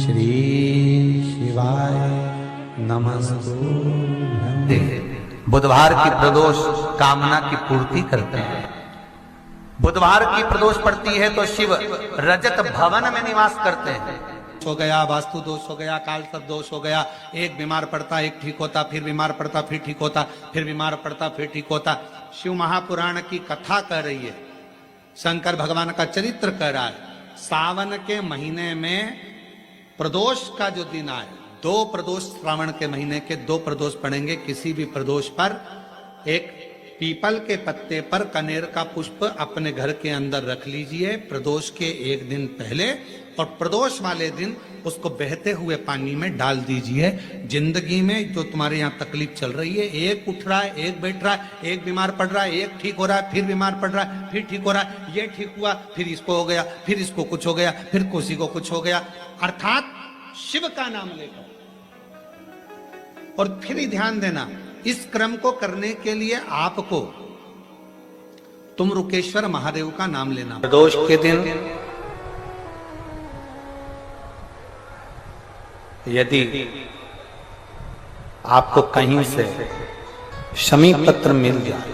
श्री शिवाय नमस्तुभ्यं। बुधवार की प्रदोष कामना की पूर्ति करते हैं। बुधवार की प्रदोष पड़ती है तो शिव रजत भवन में निवास करते हैं। हो गया, वास्तु दोष हो गया, काल सर्प दोष हो गया, एक बीमार पड़ता एक ठीक होता, फिर बीमार पड़ता फिर ठीक होता, फिर बीमार पड़ता फिर ठीक होता। शिव महापुराण की कथा कह रही है, शंकर भगवान का चरित्र कह रहा है। सावन के महीने में प्रदोष का जो दिन आए, 2 प्रदोष श्रावण के महीने के 2 प्रदोष पड़ेंगे। किसी भी प्रदोष पर एक पीपल के पत्ते पर कनेर का पुष्प अपने घर के अंदर रख लीजिए प्रदोष के एक दिन पहले, और प्रदोष वाले दिन उसको बहते हुए पानी में डाल दीजिए। जिंदगी में जो तुम्हारे यहाँ तकलीफ चल रही है, एक उठ रहा है, एक बैठ रहा है, एक बीमार पड़ रहा है, एक ठीक हो रहा है, फिर बीमार पड़ रहा है, फिर ठीक हो रहा है, ये ठीक हुआ, फिर इसको हो गया, फिर इसको कुछ हो गया, फिर किसी को कुछ हो गया, अर्थात शिव का नाम लेकर। और फिर ही ध्यान देना, इस क्रम को करने के लिए आपको तुम रुकेश्वर महादेव का नाम लेना। प्रदोष के दिन यदि आपको कहीं से शमी पत्र मिल जाए,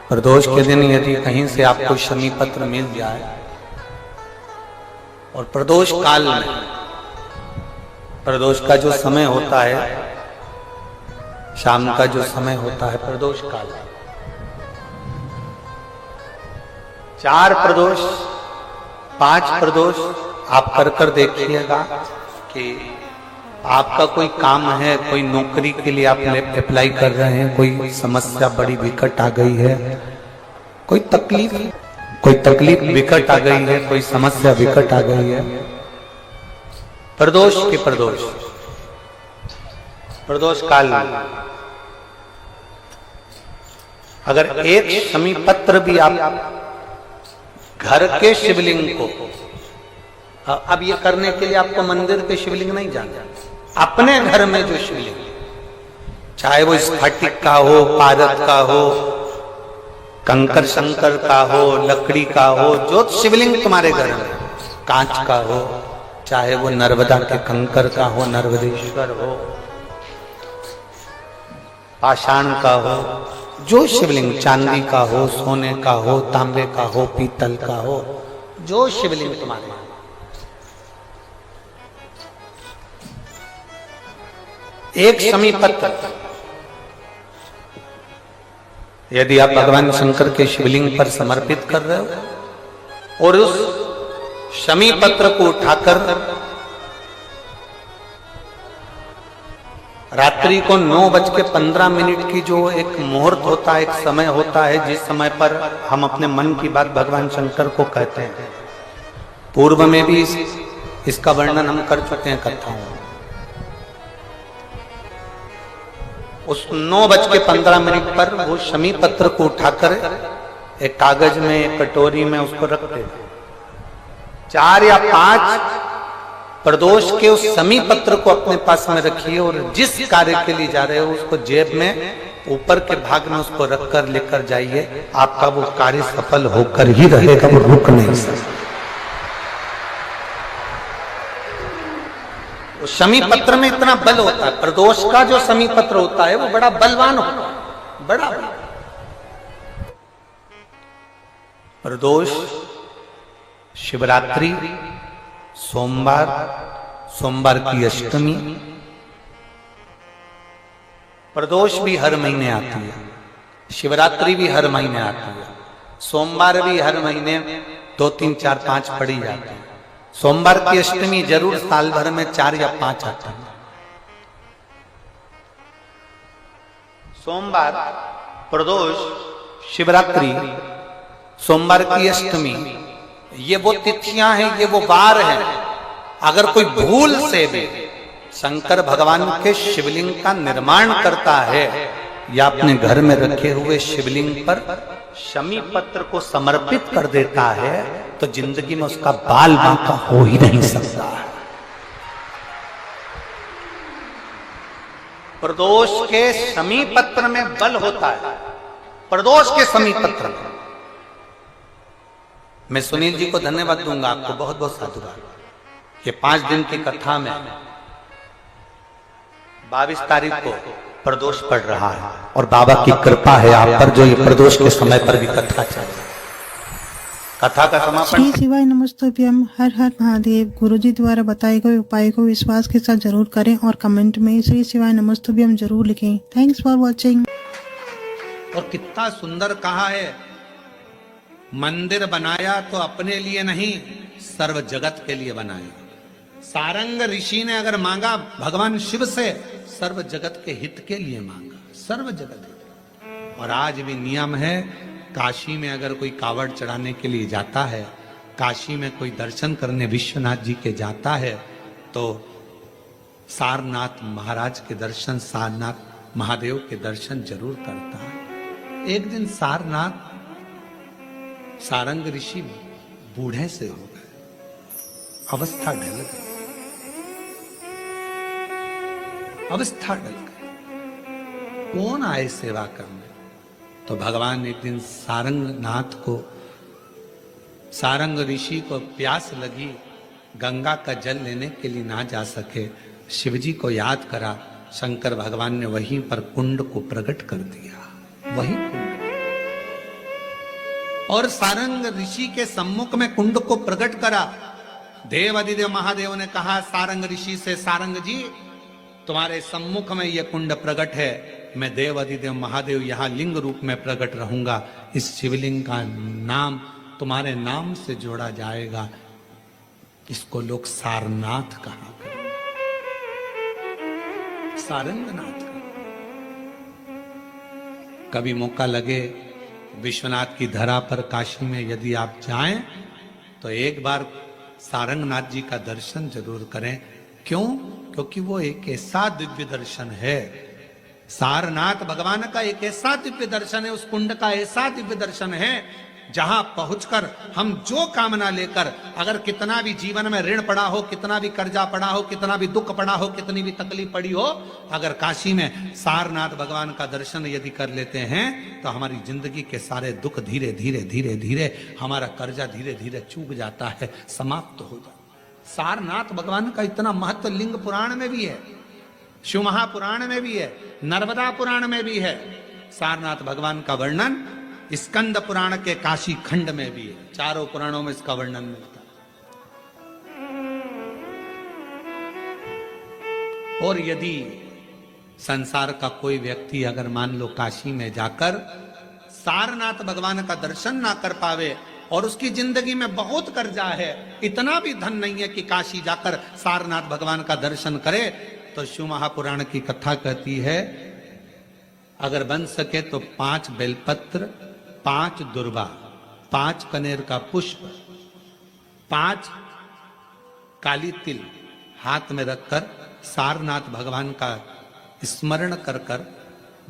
प्रदोष के दिन यदि कहीं से आपको शमी पत्र मिल जाए, और प्रदोष काल में, प्रदोष का जो समय होता है, शाम का जो समय होता है प्रदोष काल, 4 प्रदोष 5 प्रदोष आप कर देखिएगा कि आपका कोई काम है, कोई नौकरी के लिए आप अप्लाई कर रहे हैं, कोई समस्या बड़ी विकट आ गई है, कोई तकलीफ विकट आ गई है, कोई समस्या विकट आ गई है, प्रदोष के प्रदोष काल में अगर एक शमी पत्र भी आप घर के शिवलिंग को, अब ये करने के लिए आपको मंदिर के शिवलिंग नहीं जाना, अपने घर में जो शिवलिंग, चाहे वो स्फटिक का हो, पारद का हो, कंकर शंकर का हो, लकड़ी का हो, जो शिवलिंग तुम्हारे घर में, कांच का हो, चाहे वो नर्मदा के कंकर का हो, नर्मदेश्वर हो, पाषाण का हो, जो शिवलिंग, चांदी का हो, सोने का हो, तांबे का हो, पीतल का हो, जो शिवलिंग तुम्हारे, एक शमी पत्र यदि आप भगवान शंकर के शिवलिंग पर समर्पित कर रहे हो, और उस शमी पत्र को उठाकर रात्रि को 9:15 की जो एक मुहूर्त होता है, एक समय होता है, जिस समय पर हम अपने मन की बात भगवान शंकर को कहते हैं, पूर्व में भी इसका वर्णन हम कर चुके हैं कथाओं में। उस 9:15 पर वो शमी पत्र को उठाकर एक कागज में, एक कटोरी में उसको रखते हैं। 4 या 5 प्रदोष के उस शमी पत्र को अपने पास में रखिए, और जिस कार्य के लिए जा रहे हो उसको जेब में ऊपर के भाग में उसको रखकर लेकर जाइए। आपका वो कार्य सफल होकर ही रहेगा, वो रुक नहीं सकता। शमी पत्र में इतना बल होता है, प्रदोष का जो शमी पत्र होता है वो बड़ा बलवान होता है, बड़ा प्रदोष, शिवरात्रि, सोमवार की अष्टमी, प्रदोष भी हर महीने आती है, शिवरात्रि भी हर महीने आती है, सोमवार भी हर महीने 2, 3, 4, 5 पड़ी जाती है। सोमवार की अष्टमी जरूर साल भर में 4 या 5 आती है। सोमवार, प्रदोष, शिवरात्रि, सोमवार की अष्टमी, ये वो तिथियां हैं, ये वो वार हैं। अगर कोई भूल से भी शंकर भगवान के शिवलिंग का निर्माण करता है या अपने घर में रखे हुए शिवलिंग पर शमी पत्र को समर्पित कर देता है, तो जिंदगी में उसका बाल बांका हो ही नहीं सकता। प्रदोष के शमी पत्र में बल होता है, प्रदोष के शमी पत्र मैं सुनील जी को धन्यवाद दूंगा, आपको बहुत बहुत साधुवाद। ये 5 दिन की कथा में 22 तारीख को प्रदोष पड़ रहा है और बाबा की कृपा है आप पर, जो ये प्रदोष के समय पर भी कथा चल रही है। कथा का समापन। श्री शिवाय नमस्तुभ्यम। हर हर महादेव। गुरुजी द्वारा बताए गए उपाय को विश्वास के साथ जरूर करें और कमेंट में श्री शिवाय नमस्तुभ्यम जरूर लिखें। Thanks for watching. और कितना सुंदर कहा है, मंदिर बनाया तो अपने लिए नहीं, सर्व जगत के लिए बनाया। सारंग ऋषि ने अगर मांगा भगवान शिव से, सर्व जगत के हित के लिए मांगा, सर्व जगत हित। और आज भी नियम है, काशी में अगर कोई कावड़ चढ़ाने के लिए जाता है, काशी में कोई दर्शन करने विश्वनाथ जी के जाता है, तो सारनाथ महाराज के दर्शन, सारनाथ महादेव के दर्शन जरूर करता है। एक दिन सारनाथ सारंग ऋषि बूढ़े से हो गए, अवस्था ढल गई, अवस्था ढल गई। कौन आए सेवा करने? तो भगवान एक दिन सारंगनाथ को, सारंग ऋषि को प्यास लगी, गंगा का जल लेने के लिए ना जा सके, शिवजी को याद करा। शंकर भगवान ने वहीं पर कुंड को प्रकट कर दिया, वही कुंड। और सारंग ऋषि के सम्मुख में कुंड को प्रकट करा। देव अधिदेव महादेव ने कहा सारंग ऋषि से, सारंग जी तुम्हारे सम्मुख में यह कुंड प्रकट है, मैं देव अधिदेव महादेव यहां लिंग रूप में प्रकट रहूंगा। इस शिवलिंग का नाम तुम्हारे नाम से जोड़ा जाएगा, इसको लोग सारनाथ कहा करें, सारंगनाथ कहा। कभी मौका लगे विश्वनाथ की धरा पर काशी में यदि आप जाएं, तो एक बार सारंगनाथ जी का दर्शन जरूर करें। क्यों? क्योंकि वो एक ऐसा दिव्य दर्शन है, सारनाथ भगवान का एक ऐसा दिव्य दर्शन है, उस कुंड का ऐसा दिव्य दर्शन है, जहां पहुंचकर हम जो कामना लेकर, अगर कितना भी जीवन में ऋण पड़ा हो, कितना भी कर्जा पड़ा हो, कितना भी दुख पड़ा हो, कितनी भी तकलीफ पड़ी हो, अगर काशी में सारनाथ भगवान का दर्शन यदि कर लेते हैं, तो हमारी जिंदगी के सारे दुख धीरे धीरे धीरे धीरे, हमारा कर्जा धीरे धीरे चूक जाता है, समाप्त हो जाता है। सारनाथ भगवान का इतना महत्व लिंग पुराण में भी है, शिव महापुराण में भी है, नर्मदा पुराण में भी है। सारनाथ भगवान का वर्णन स्कंद पुराण के काशी खंड में भी है, चारों पुराणों में इसका वर्णन मिलता है। और यदि संसार का कोई व्यक्ति अगर मान लो काशी में जाकर सारनाथ भगवान का दर्शन ना कर पावे और उसकी जिंदगी में बहुत कर्जा है, इतना भी धन नहीं है कि काशी जाकर सारनाथ भगवान का दर्शन करे, तो शिव महापुराण की कथा कहती है, अगर बन सके तो 5 बेलपत्र, 5 दुर्वा, 5 कनेर का पुष्प, 5 काली तिल हाथ में रखकर सारनाथ भगवान का स्मरण कर कर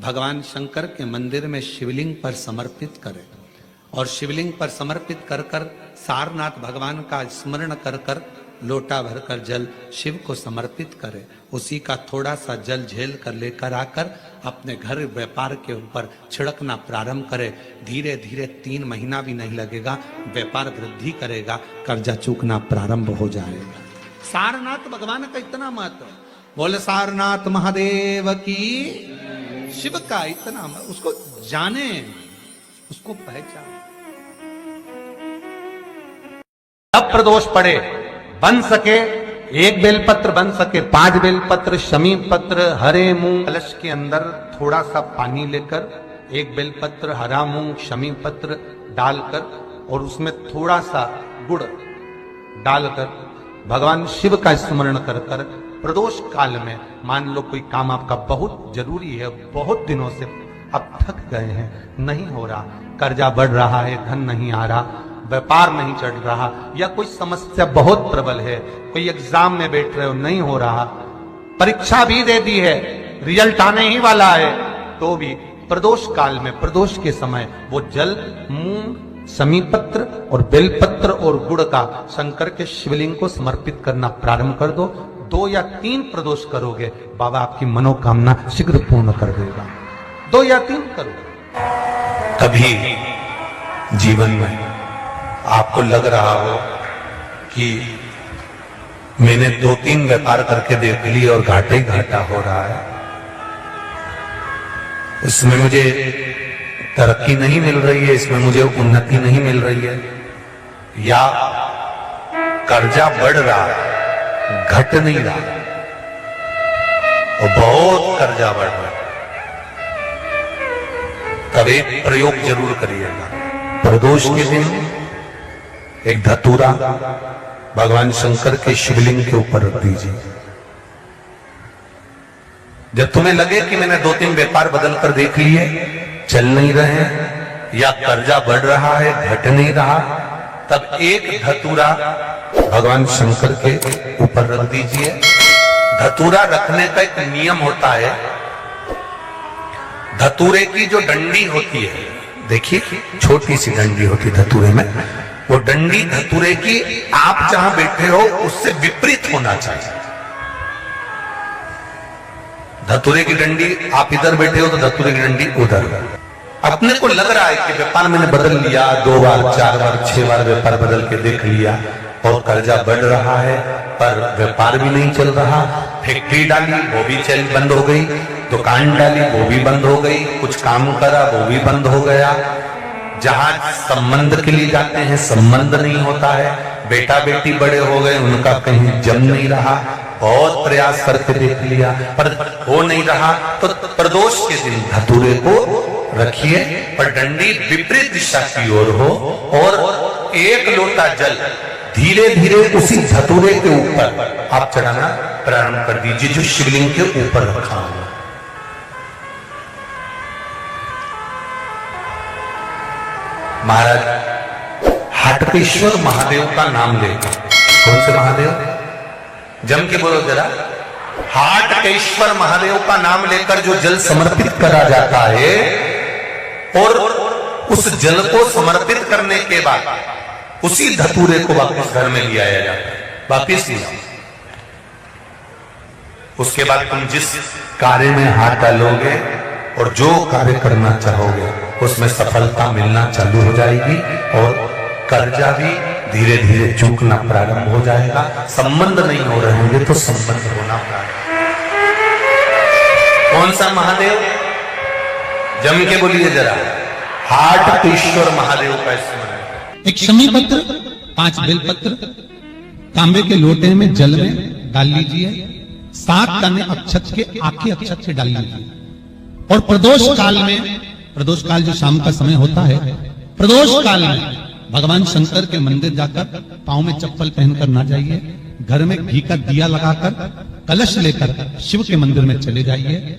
भगवान शंकर के मंदिर में शिवलिंग पर समर्पित करें। और शिवलिंग पर समर्पित कर कर सारनाथ भगवान का स्मरण कर कर लोटा भरकर जल शिव को समर्पित करे। उसी का थोड़ा सा जल झेल कर लेकर आकर अपने घर व्यापार के ऊपर छिड़कना प्रारंभ करे। धीरे धीरे 3 महीना भी नहीं लगेगा, व्यापार वृद्धि करेगा, कर्जा चूकना प्रारंभ हो जाएगा। सारनाथ भगवान का इतना महत्व, बोले सारनाथ महादेव की, शिव का इतना, उसको जाने, उसको पहचाने। जब प्रदोष पड़े, बन सके 1 बेलपत्र, बन सके 5 बेलपत्र, शमी पत्र, हरे मूंग, कलश के अंदर थोड़ा सा पानी लेकर 1 बेलपत्र, हरा मूंग, शमी पत्र डालकर और उसमें थोड़ा सा गुड़ डालकर भगवान शिव का स्मरण कर कर प्रदोष काल में, मान लो कोई काम आपका बहुत जरूरी है, बहुत दिनों से अब थक गए हैं, नहीं हो रहा, कर्जा बढ़ रहा है, धन नहीं आ रहा, व्यापार नहीं चढ़ रहा, या कोई समस्या बहुत प्रबल है, कोई एग्जाम में बैठ रहे हो नहीं हो रहा, परीक्षा भी दे दी है, रिजल्ट आने ही वाला है, तो भी प्रदोष काल में, प्रदोष के समय वो जल, मूंग, शमी पत्र और बेलपत्र और गुड़ का शंकर के शिवलिंग को समर्पित करना प्रारंभ कर दो। 2 या 3 प्रदोष करोगे, बाबा आपकी मनोकामना शीघ्र पूर्ण कर देगा। 2 या 3 करो। कभी जीवन में आपको लग रहा हो कि मैंने 2-3 व्यापार करके देख लिए और घाटे ही घाटा हो रहा है, इसमें मुझे तरक्की नहीं मिल रही है, इसमें मुझे उन्नति नहीं मिल रही है, या कर्जा बढ़ रहा है, घट नहीं रहा और बहुत कर्जा बढ़ रहा है, तब एक प्रयोग जरूर करिएगा। प्रदोष के दिन एक धतूरा भगवान शंकर के शिवलिंग के ऊपर रख दीजिए। जब तुम्हें लगे कि मैंने 2-3 व्यापार बदल कर देख लिए, चल नहीं रहे या कर्जा बढ़ रहा है, घट नहीं रहा, तब एक धतूरा भगवान शंकर के ऊपर रख दीजिए। धतूरा रखने का एक नियम होता है। धतूरे की जो डंडी होती है, देखिए छोटी सी डंडी होती है धतूरे में, वो डंडी धतूरे की आप जहां बैठे हो उससे विपरीत होना चाहिए। धतूरे की डंडी आप इधर बैठे हो तो धतूरे की डंडी उधर। अपने को लग रहा है कि व्यापार मैंने बदल लिया, 2 बार 4 बार 6 बार व्यापार बदल के देख लिया और कर्जा बढ़ रहा है, पर व्यापार भी नहीं चल रहा। फैक्ट्री डाली वो भी चल बंद हो गई, दुकान डाली वो भी बंद हो गई, कुछ काम करा वो भी बंद हो गया, जहां संबंध के लिए जाते हैं संबंध नहीं होता है, बेटा बेटी बड़े हो गए उनका कहीं जम नहीं रहा, बहुत प्रयास करके देख लिया पर हो नहीं रहा। तो प्रदोष के दिन धतूरे को रखिए पर डंडी विपरीत दिशा की ओर हो और एक लोटा जल धीरे धीरे उसी धतूरे के ऊपर आप चढ़ाना प्रारंभ कर दीजिए जो शिवलिंग के ऊपर रखा हुआ। महाराज हाटकेश्वर महादेव का नाम लेकर, कौन से महादेव? जम के बोलो जरा। हाटकेश्वर महादेव का नाम लेकर जो जल समर्पित करा जाता है और उस जल को समर्पित करने के बाद उसी धतूरे को वापस घर में ले आया जाता है, वापिस लिया। उसके बाद तुम जिस कार्य में हाथ डालोगे और जो कार्य करना चाहोगे उसमें सफलता मिलना चालू हो जाएगी और कर्जा भी धीरे धीरे चूकना प्रारंभ हो जाएगा। संबंध नहीं हो रहे होंगे तो संबंध होना प्रारंभ। कौन सा महादेव? जम के बोलिए जरा। हाटकेश्वर महादेव का स्मरण। एक शमी पत्र, 5 बेलपत्र तांबे के लोटे में जल में डाल लीजिए, 7 दाने अक्षत के आखे अक्षत से डाल लीजिए और प्रदोष काल में, प्रदोष काल जो शाम का समय होता है, प्रदोष काल में भगवान शंकर के मंदिर जाकर पांव में चप्पल पहनकर ना जाइए, घर में घी का दिया लगाकर कलश लेकर शिव के मंदिर में चले जाइए।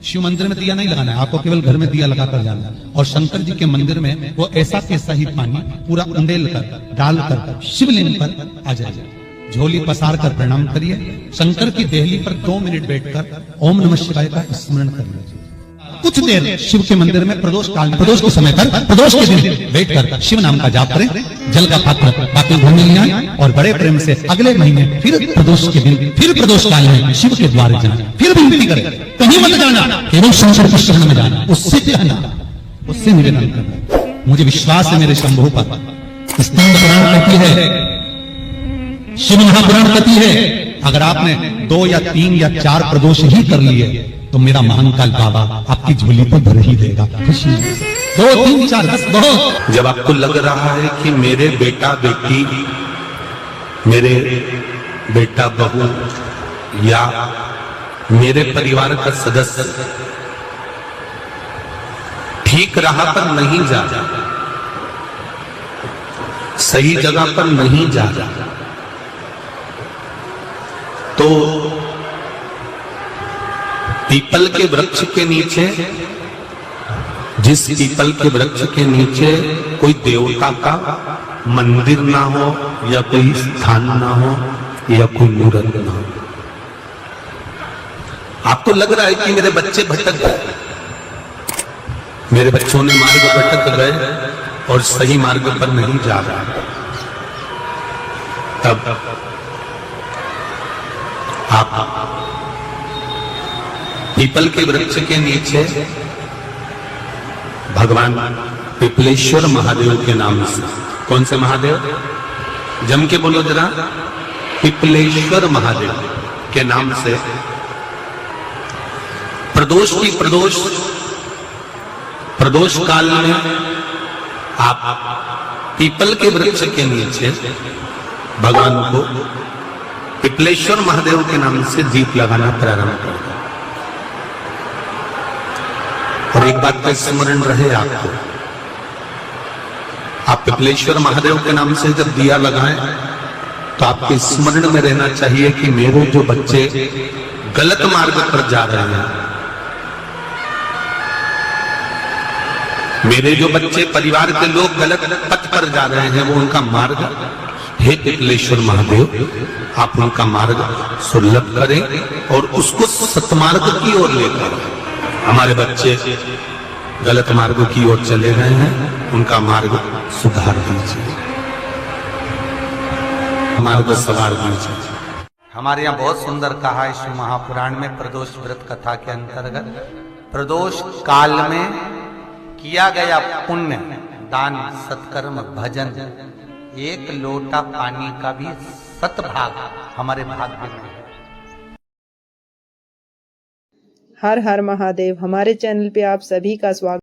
शिव मंदिर में दिया नहीं लगाना है आपको, केवल घर में दिया लगाकर जाना है और शंकर जी के मंदिर में वो ऐसा कैसा ही पानी पूरा उंडेल कर डालकर शिवलिंग पर आ जाइए। झोली पसार कर प्रणाम करिए, शंकर की देहली पर 2 मिनट बैठकर ओम नमः शिवाय का स्मरण कर लीजिए। कुछ देर शिव के मंदिर में प्रदोष काल में, प्रदोष के समय पर, प्रदोष के दिन बैठकर शिव नाम का जाप करें, जल का पात्र बाकी घर में ले आए और बड़े प्रेम से अगले महीने फिर प्रदोष के दिन, फिर प्रदोष काल में शिव के द्वारे जाना, फिर विनती करें, कहीं मत जाना, केवल शंकर के शरण में जाना, उससे कहना, उससे निवेदन करना। मुझे विश्वास है मेरे शंभु पर। स्कंद पुराण कहती है, शिव महापुराण कहती है, अगर आपने 2 या 3 या 4 प्रदोष ही कर लिए तो मेरा महाकाल बाबा आपकी झोली पर भर ही देगा। खुशी 2, 3, 4, 10 बहुत। जब आपको लग रहा है कि मेरे बेटा बेटी, मेरे बेटा बहू या मेरे परिवार का सदस्य ठीक राह पर नहीं जा रहा, सही जगह पर नहीं जा रहा, तो पीपल के वृक्ष के नीचे, जिस पीपल के वृक्ष के नीचे कोई देवता का मंदिर ना हो या कोई स्थान ना हो या कोई मूर्त ना हो, आपको लग रहा है कि मेरे बच्चे भटक गए, मेरे बच्चों ने मार्ग भटक गए और सही मार्ग पर नहीं जा रहा, तब आप पीपल के वृक्ष के नीचे भगवान पिपलेश्वर महादेव के नाम से कौन से महादेव? जम के बोलो जरा। पिपलेश्वर महादेव के नाम से प्रदोष काल में आप पीपल के वृक्ष के नीचे भगवान को पिपलेश्वर महादेव के नाम से दीप लगाना प्रारंभ कर दो। और एक बात का स्मरण रहे आपको, आप पिपलेश्वर महादेव के नाम से जब दिया लगाएं तो आपके स्मरण में रहना चाहिए कि मेरे जो बच्चे गलत मार्ग पर जा रहे हैं, मेरे जो बच्चे परिवार के लोग गलत पथ पर जा रहे हैं, वो उनका मार्ग, हे पिपलेश्वर महादेव आप उनका मार्ग सुलभ करें और उसको सतमार्ग की ओर लेकर, हमारे बच्चे गलत मार्ग की ओर चले गए हैं, उनका मार्ग सुधार दीजिए, मार्ग सवार दीजिए। हमारे यहाँ बहुत सुंदर कहा है शिव महापुराण में प्रदोष व्रत कथा के अंतर्गत, प्रदोष काल में किया गया पुण्य, दान, सत्कर्म, भजन, एक लोटा पानी का भी 7 भाग हमारे भाग्य में है। हर हर महादेव। हमारे चैनल पे आप सभी का स्वागत।